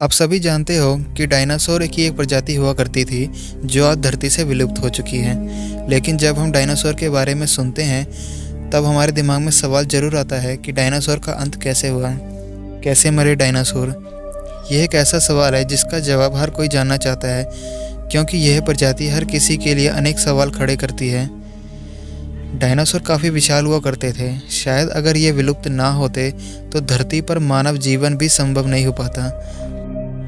आप सभी जानते हो कि डायनासोर की एक प्रजाति हुआ करती थी जो आज धरती से विलुप्त हो चुकी है। लेकिन जब हम डायनासोर के बारे में सुनते हैं तब हमारे दिमाग में सवाल ज़रूर आता है कि डायनासोर का अंत कैसे हुआ, कैसे मरे डायनासोर। यह एक ऐसा सवाल है जिसका जवाब हर कोई जानना चाहता है, क्योंकि यह प्रजाति हर किसी के लिए अनेक सवाल खड़े करती है। डायनासोर काफ़ी विशाल हुआ करते थे। शायद अगर ये विलुप्त ना होते तो धरती पर मानव जीवन भी संभव नहीं हो पाता।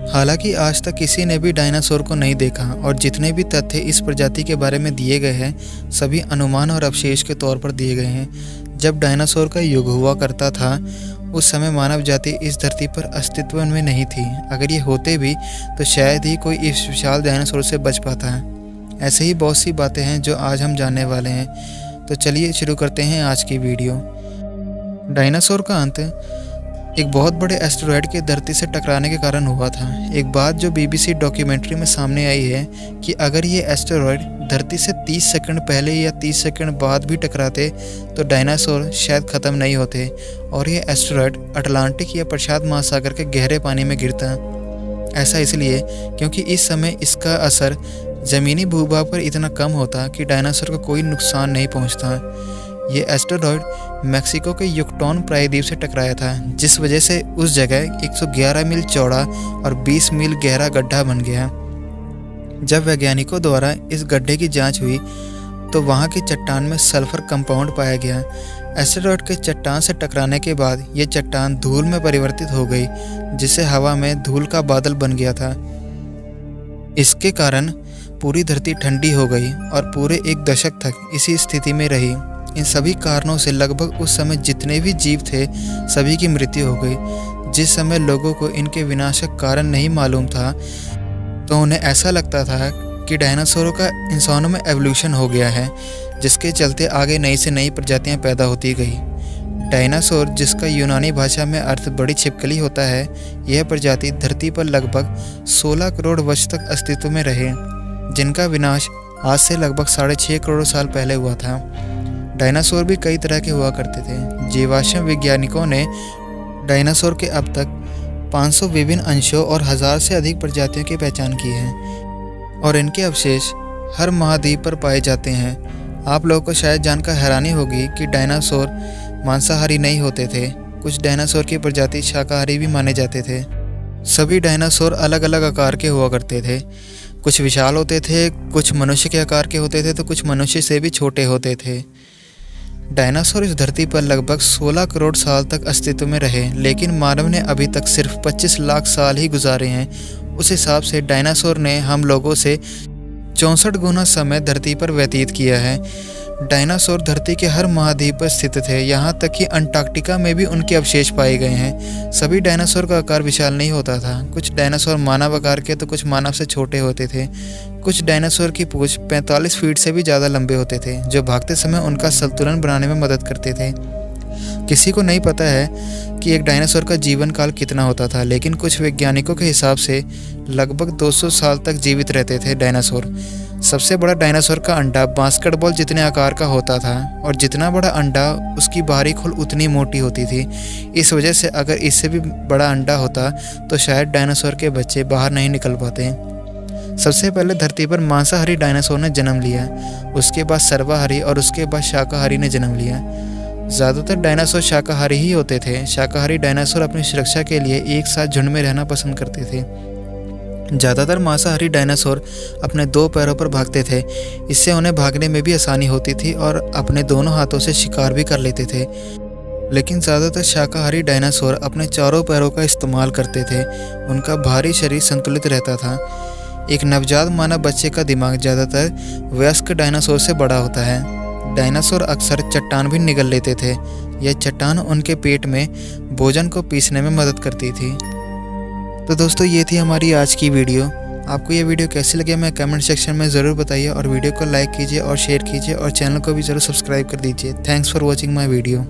हालांकि आज तक किसी ने भी डायनासोर को नहीं देखा और जितने भी तथ्य इस प्रजाति के बारे में दिए गए हैं सभी अनुमान और अवशेष के तौर पर दिए गए हैं। जब डायनासोर का युग हुआ करता था उस समय मानव जाति इस धरती पर अस्तित्व में नहीं थी। अगर ये होते भी तो शायद ही कोई इस विशाल डायनासोर से बच पाता है। ऐसे ही बहुत सी बातें हैं जो आज हम जानने वाले हैं। तो चलिए शुरू करते हैं आज की वीडियो। डायनासोर का अंत एक बहुत बड़े एस्टेरॉयड के धरती से टकराने के कारण हुआ था। एक बात जो बीबीसी डॉक्यूमेंट्री में सामने आई है कि अगर ये एस्टेरॉयड धरती से 30 सेकंड पहले या 30 सेकंड बाद भी टकराते तो डायनासोर शायद ख़त्म नहीं होते और ये एस्टेरॉयड अटलांटिक या प्रशांत महासागर के गहरे पानी में गिरता। ऐसा इसलिए क्योंकि इस समय इसका असर ज़मीनी भूभाग पर इतना कम होता कि डायनासोर को कोई नुकसान नहीं पहुँचता। ये एस्टेरॉयड मैक्सिको के युकटॉन प्रायद्वीप से टकराया था, जिस वजह से उस जगह 111 मील चौड़ा और 20 मील गहरा गड्ढा बन गया। जब वैज्ञानिकों द्वारा इस गड्ढे की जांच हुई तो वहां की चट्टान में सल्फर कंपाउंड पाया गया। एस्टेरॉयड के चट्टान से टकराने के बाद ये चट्टान धूल में परिवर्तित हो गई, जिससे हवा में धूल का बादल बन गया था। इसके कारण पूरी धरती ठंडी हो गई और पूरे एक दशक तक इसी स्थिति में रही। इन सभी कारणों से लगभग उस समय जितने भी जीव थे सभी की मृत्यु हो गई। जिस समय लोगों को इनके विनाशक कारण नहीं मालूम था तो उन्हें ऐसा लगता था कि डायनासोरों का इंसानों में एवोल्यूशन हो गया है, जिसके चलते आगे नई से नई प्रजातियां पैदा होती गई। डायनासोर, जिसका यूनानी भाषा में अर्थ बड़ी छिपकली होता है, यह प्रजाति धरती पर लगभग 16 करोड़ वर्ष तक अस्तित्व में रहे, जिनका विनाश आज से लगभग 6.5 करोड़ साल पहले हुआ था। डायनासोर भी कई तरह के हुआ करते थे। जीवाश्म वैज्ञानिकों ने डायनासोर के अब तक 500 विभिन्न अंशों और 1000 से अधिक प्रजातियों की पहचान की है और इनके अवशेष हर महाद्वीप पर पाए जाते हैं। आप लोगों को शायद जानकर हैरानी होगी कि डायनासोर मांसाहारी नहीं होते थे। कुछ डायनासोर की प्रजाति शाकाहारी भी माने जाते थे। सभी डायनासोर अलग अलग आकार के हुआ करते थे। कुछ विशाल होते थे, कुछ मनुष्य के आकार के होते थे तो कुछ मनुष्य से भी छोटे होते थे। डायनासोर इस धरती पर लगभग 16 करोड़ साल तक अस्तित्व में रहे, लेकिन मानव ने अभी तक सिर्फ 25 लाख साल ही गुजारे हैं। उस हिसाब से डायनासोर ने हम लोगों से 64 गुना समय धरती पर व्यतीत किया है। डायनासोर धरती के हर महाद्वीप पर स्थित थे, यहाँ तक कि अंटार्कटिका में भी उनके अवशेष पाए गए हैं। सभी डायनासोर का आकार विशाल नहीं होता था। कुछ डायनासोर मानव आकार के तो कुछ मानव से छोटे होते थे। कुछ डायनासोर की पूंछ 45 फीट से भी ज़्यादा लंबे होते थे, जो भागते समय उनका संतुलन बनाने में मदद करते थे। किसी को नहीं पता है कि एक डायनासोर का जीवन काल कितना होता था, लेकिन कुछ वैज्ञानिकों के हिसाब से लगभग 200 साल तक जीवित रहते थे डायनासोर। सबसे बड़ा डायनासोर का अंडा बास्केटबॉल जितने आकार का होता था और जितना बड़ा अंडा उसकी बाहरी खोल उतनी मोटी होती थी। इस वजह से अगर इससे भी बड़ा अंडा होता तो शायद डायनासोर के बच्चे बाहर नहीं निकल पाते। सबसे पहले धरती पर मांसाहारी डायनासोर ने जन्म लिया, उसके बाद सर्वाहारी और उसके बाद शाकाहारी ने जन्म लिया। ज़्यादातर डायनासोर शाकाहारी ही होते थे। शाकाहारी डायनासोर अपनी सुरक्षा के लिए एक साथ झुंड में रहना पसंद करते थे। ज़्यादातर मांसाहारी डायनासोर अपने 2 पैरों पर भागते थे। इससे उन्हें भागने में भी आसानी होती थी और अपने दोनों हाथों से शिकार भी कर लेते थे। लेकिन ज़्यादातर शाकाहारी डायनासोर अपने चारों पैरों का इस्तेमाल करते थे। उनका भारी शरीर संतुलित रहता था। एक नवजात मानव बच्चे का दिमाग ज़्यादातर वयस्क डायनासोर से बड़ा होता है। डायनासोर अक्सर चट्टान भी निगल लेते थे। यह चट्टान उनके पेट में भोजन को पीसने में मदद करती थी। तो दोस्तों, ये थी हमारी आज की वीडियो। आपको ये वीडियो कैसी लगी हमें कमेंट सेक्शन में ज़रूर बताइए और वीडियो को लाइक कीजिए और शेयर कीजिए और चैनल को भी ज़रूर सब्सक्राइब कर दीजिए। Thanks for watching my video.